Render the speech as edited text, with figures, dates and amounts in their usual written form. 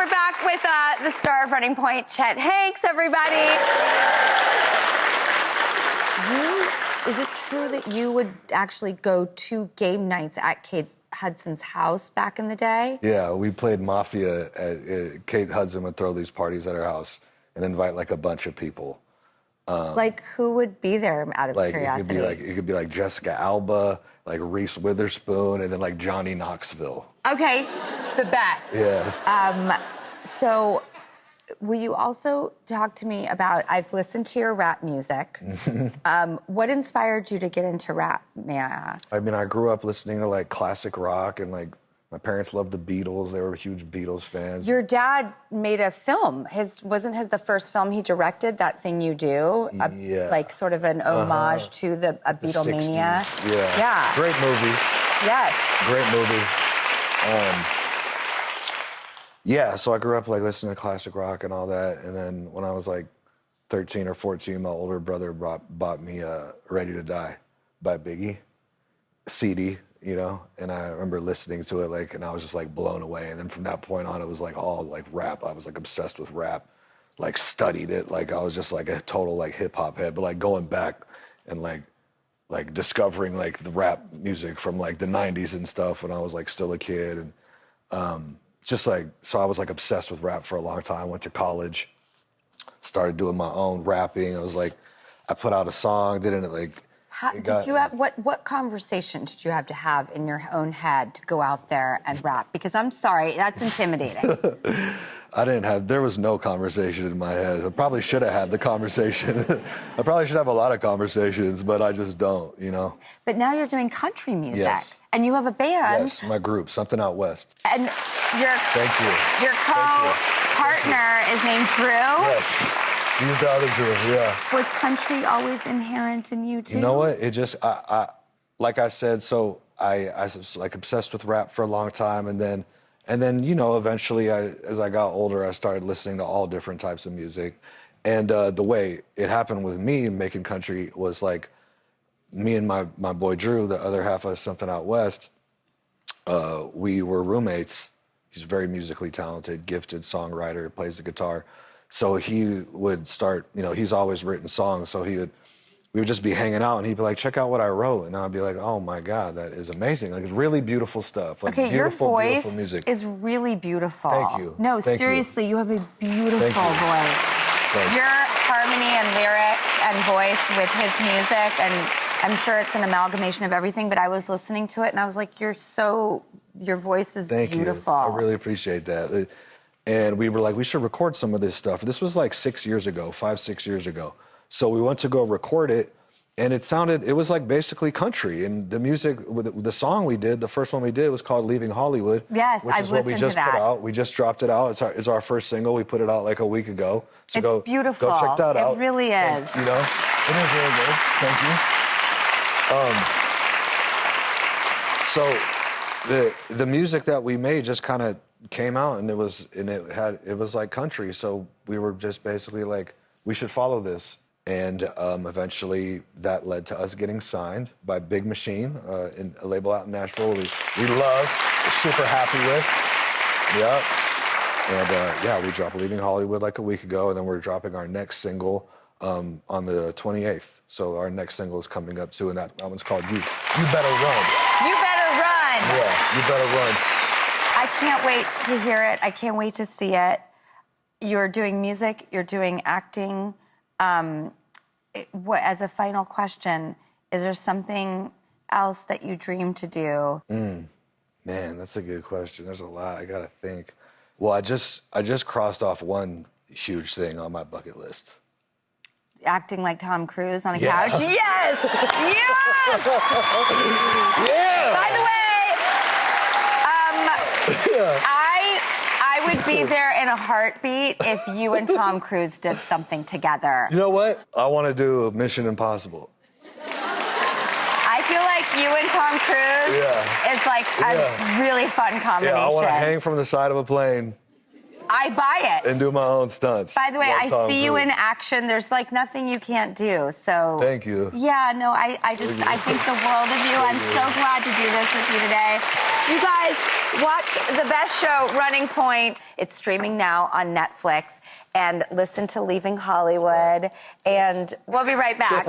we're back with the star of Running Point, Chet Hanks, everybody. Is it true that you would actually go to game nights at Kate Hudson's house back in the day? Yeah, we played Mafia at Kate Hudson would throw these parties at her house and invite like a bunch of people. Like who would be there out of curiosity? It could be like Jessica Alba, like Reese Witherspoon, and then like Johnny Knoxville. Okay, the best. Yeah. So will you also talk to me about, I've listened to your rap music. What inspired you to get into rap, may I ask? I mean, I grew up listening to like classic rock, and like my parents loved the Beatles. They were huge Beatles fans. Your dad made a film. Wasn't the first film he directed, That Thing You Do? Yeah. Like sort of an homage to a Beatlemania. 60s. Yeah. Yeah. Great movie. Yes. Great movie. Yeah, so I grew up like listening to classic rock and all that, and then when I was like 13 or 14, my older brother bought me Ready to Die by Biggie, CD, you know, and I remember listening to it like, and I was just like blown away. And then from that point on, it was like all like rap. I was like obsessed with rap, like studied it. Like I was just like a total like hip hop head, but like going back and like discovering like the rap music from like the 90s and stuff when I was like still a kid. And just like, so I was like obsessed with rap for a long time. Went to college, started doing my own rapping. I was like, I put out a song, didn't it like, what conversation did you have to have in your own head to go out there and rap? Because I'm sorry, that's intimidating. There was no conversation in my head. I probably should have had the conversation. I probably should have a lot of conversations, but I just don't, you know? But now you're doing country music. Yes. And you have a band. Yes, my group, Something Out West. And your co-partner is named Drew? Yes. He's the other Drew, yeah. Was country always inherent in you, too? You know what? It just, like I said, so I was like obsessed with rap for a long time, and then, you know, eventually, as I got older, I started listening to all different types of music. And the way it happened with me making country was like, me and my boy Drew, the other half of Something Out West, we were roommates. He's very musically talented, gifted songwriter, plays the guitar. So he would start, you know, he's always written songs, so we would just be hanging out, and he'd be like, check out what I wrote. And I'd be like, oh my God, that is amazing. Like, it's really beautiful stuff. Like, okay, beautiful, your voice beautiful music. is really beautiful. Thank you. No, Thank seriously, you have a beautiful voice. Thanks. Your harmony and lyrics and voice with his music, and I'm sure it's an amalgamation of everything, but I was listening to it, and I was like, your voice is beautiful. Thank you. I really appreciate that. And we were like, we should record some of this stuff. This was like 6 years ago, 5-6 years ago. So we went to go record it, and it was like basically country. And the music, the song we did, the first one we did was called Leaving Hollywood. Yes, which is what we just put out. We just dropped it out. It's our first single. We put it out like a week ago. So it's beautiful. Go check that out. It really is. You know, it is really good. Thank you. So the music that we made just kind of came out, and it was like country. So we were just basically like, we should follow this. And eventually that led to us getting signed by Big Machine, in a label out in Nashville we love, we're super happy with. Yeah. And we dropped Leaving Hollywood like a week ago, and then we're dropping our next single on the 28th. So our next single is coming up too, and that one's called You Better Run. You Better Run. Yeah, You Better Run. I can't wait to hear it. I can't wait to see it. You're doing music, you're doing acting. As a final question, is there something else that you dream to do? Man, that's a good question. There's a lot. I gotta think. Well, I just crossed off one huge thing on my bucket list. Acting like Tom Cruise on a couch? Yes! Yes! Yeah! By the way, I would be there in a heartbeat if you and Tom Cruise did something together. You know what? I want to do Mission Impossible. I feel like you and Tom Cruise is like a really fun combination. Yeah, I want to hang from the side of a plane. I buy it. And do my own stunts. By the way, Like I Tom see you Cruise. in action. There's like nothing you can't do. So Thank you. Yeah, no, I think the world of you. I'm so glad to do this with you today. You guys, watch the best show, Running Point. It's streaming now on Netflix. And listen to Leaving Hollywood. And we'll be right back.